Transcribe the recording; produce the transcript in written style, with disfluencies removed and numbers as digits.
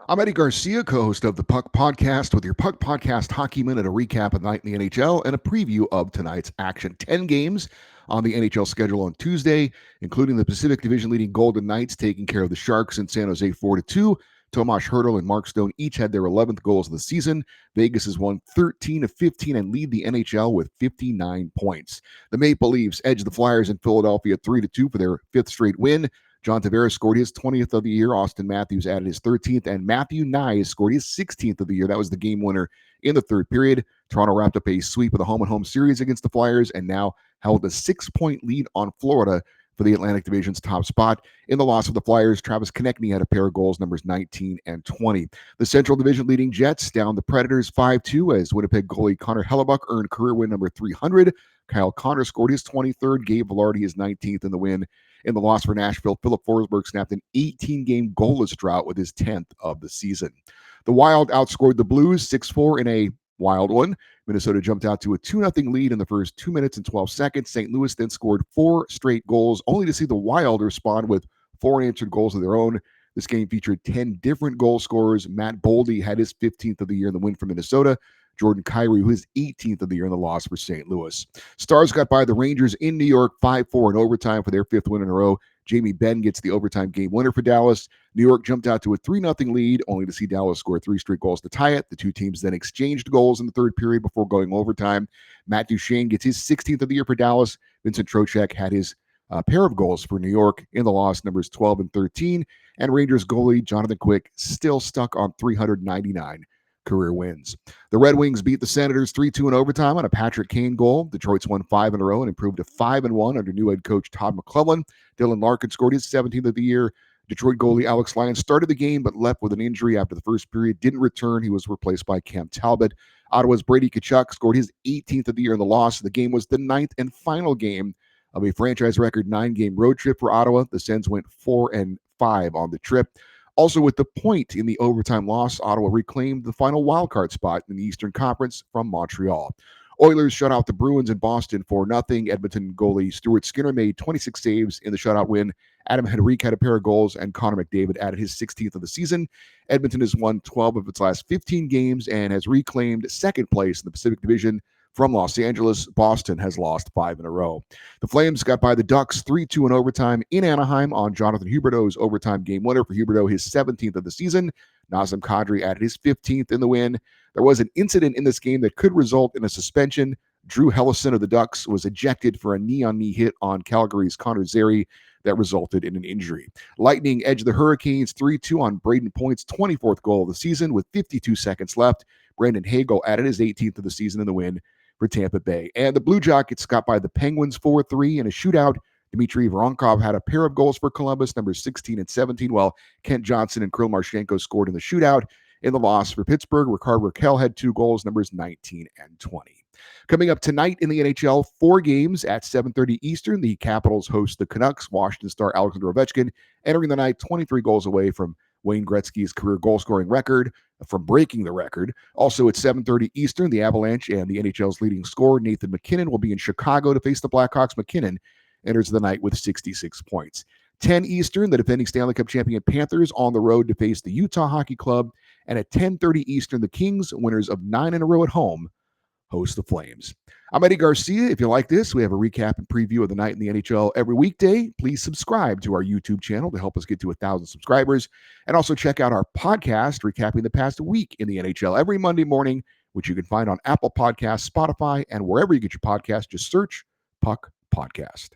I'm Eddie Garcia, co-host of the Puck Podcast, with your Puck Podcast Hockey Minute, a recap of the night in the NHL and a preview of tonight's action. 10 games on the NHL schedule on Tuesday, including the Pacific Division leading Golden Knights taking care of the Sharks in San Jose 4-2. Tomas Hertl and Mark Stone each had their 11th goals of the season. Vegas has won 13 of 15 and lead the NHL with 59 points. The Maple Leafs edged the Flyers in Philadelphia 3-2 for their fifth straight win. John Tavares scored his 20th of the year. Austin Matthews added his 13th, and Matthew Nye scored his 16th of the year. That was the game winner in the third period. Toronto wrapped up a sweep of the home-and-home series against the Flyers and now held a 6-point lead on Florida for the Atlantic Division's top spot. In the loss of the Flyers, Travis Konechny had a pair of goals, numbers 19 and 20. The Central Division leading Jets down the Predators 5-2 as Winnipeg goalie Connor Hellebuck earned career win number 300. Kyle Connor scored his 23rd, Gabe Velarde his 19th in the win. In the loss for Nashville, Philip Forsberg snapped an 18-game goalless drought with his 10th of the season. The Wild outscored the Blues 6-4 in a wild one. Minnesota jumped out to a 2-0 lead in the first 2 minutes and 12 seconds. St. Louis then scored 4 straight goals, only to see the Wild respond with 4 unanswered goals of their own. This game featured 10 different goal scorers. Matt Boldy had his 15th of the year in the win for Minnesota. Jordan Kyrou, his 18th of the year in the loss for St. Louis. Stars got by the Rangers in New York 5-4 in overtime for their 5th win in a row. Jamie Benn gets the overtime game winner for Dallas. New York jumped out to a 3-0 lead, only to see Dallas score 3 straight goals to tie it. The two teams then exchanged goals in the third period before going overtime. Matt Duchene gets his 16th of the year for Dallas. Vincent Trocheck had his pair of goals for New York in the loss, numbers 12 and 13. And Rangers goalie Jonathan Quick still stuck on 399 career wins. The Red Wings beat the Senators 3-2 in overtime on a Patrick Kane goal. Detroit's won 5 in a row and improved to 5-1 under new head coach Todd McClellan. Dylan Larkin scored his 17th of the year. Detroit goalie Alex Lyon started the game but left with an injury after the first period. Didn't return. He was replaced by Cam Talbot. Ottawa's Brady Tkachuk scored his 18th of the year in the loss. The game was the 9th and final game of a franchise record 9-game road trip for Ottawa. The Sens went 4-5 on the trip. Also, with the point in the overtime loss, Ottawa reclaimed the final wildcard spot in the Eastern Conference from Montreal. Oilers shut out the Bruins in Boston 4-0. Edmonton goalie Stuart Skinner made 26 saves in the shutout win. Adam Henrique had a pair of goals, and Connor McDavid added his 16th of the season. Edmonton has won 12 of its last 15 games and has reclaimed second place in the Pacific Division from Los Angeles. Boston has lost 5 in a row. The Flames got by the Ducks 3-2 in overtime in Anaheim on Jonathan Huberdeau's overtime game winner for Huberdeau, his 17th of the season. Nazem Kadri added his 15th in the win. There was an incident in this game that could result in a suspension. Drew Hellison of the Ducks was ejected for a knee-on-knee hit on Calgary's Connor Zary that resulted in an injury. Lightning edged the Hurricanes 3-2 on Braden Point's 24th goal of the season with 52 seconds left. Brandon Hagel added his 18th of the season in the win for Tampa Bay. And the Blue Jackets got by the Penguins 4-3 in a shootout. Dmitry Voronkov had a pair of goals for Columbus, numbers 16 and 17, while Kent Johnson and Kirill Marchenko scored in the shootout. In the loss for Pittsburgh, Rickard Rakell had 2 goals, numbers 19 and 20. Coming up tonight in the NHL, 4 games at 7:30 Eastern. The Capitals host the Canucks. Washington star Alexander Ovechkin entering the night 23 goals away from Wayne Gretzky's career goal-scoring record, from breaking the record. Also at 7:30 Eastern, the Avalanche and the NHL's leading scorer, Nathan MacKinnon, will be in Chicago to face the Blackhawks. MacKinnon enters the night with 66 points. 10 Eastern, the defending Stanley Cup champion Panthers on the road to face the Utah Hockey Club. And at 10:30 Eastern, the Kings, winners of 9 in a row at home, host the Flames. I'm Eddie Garcia. If you like this, we have a recap and preview of the night in the NHL every weekday. Please subscribe to our YouTube channel to help us get to 1,000 subscribers. And also check out our podcast recapping the past week in the NHL every Monday morning, which you can find on Apple Podcasts, Spotify, and wherever you get your podcast. Just search Puck Podcast.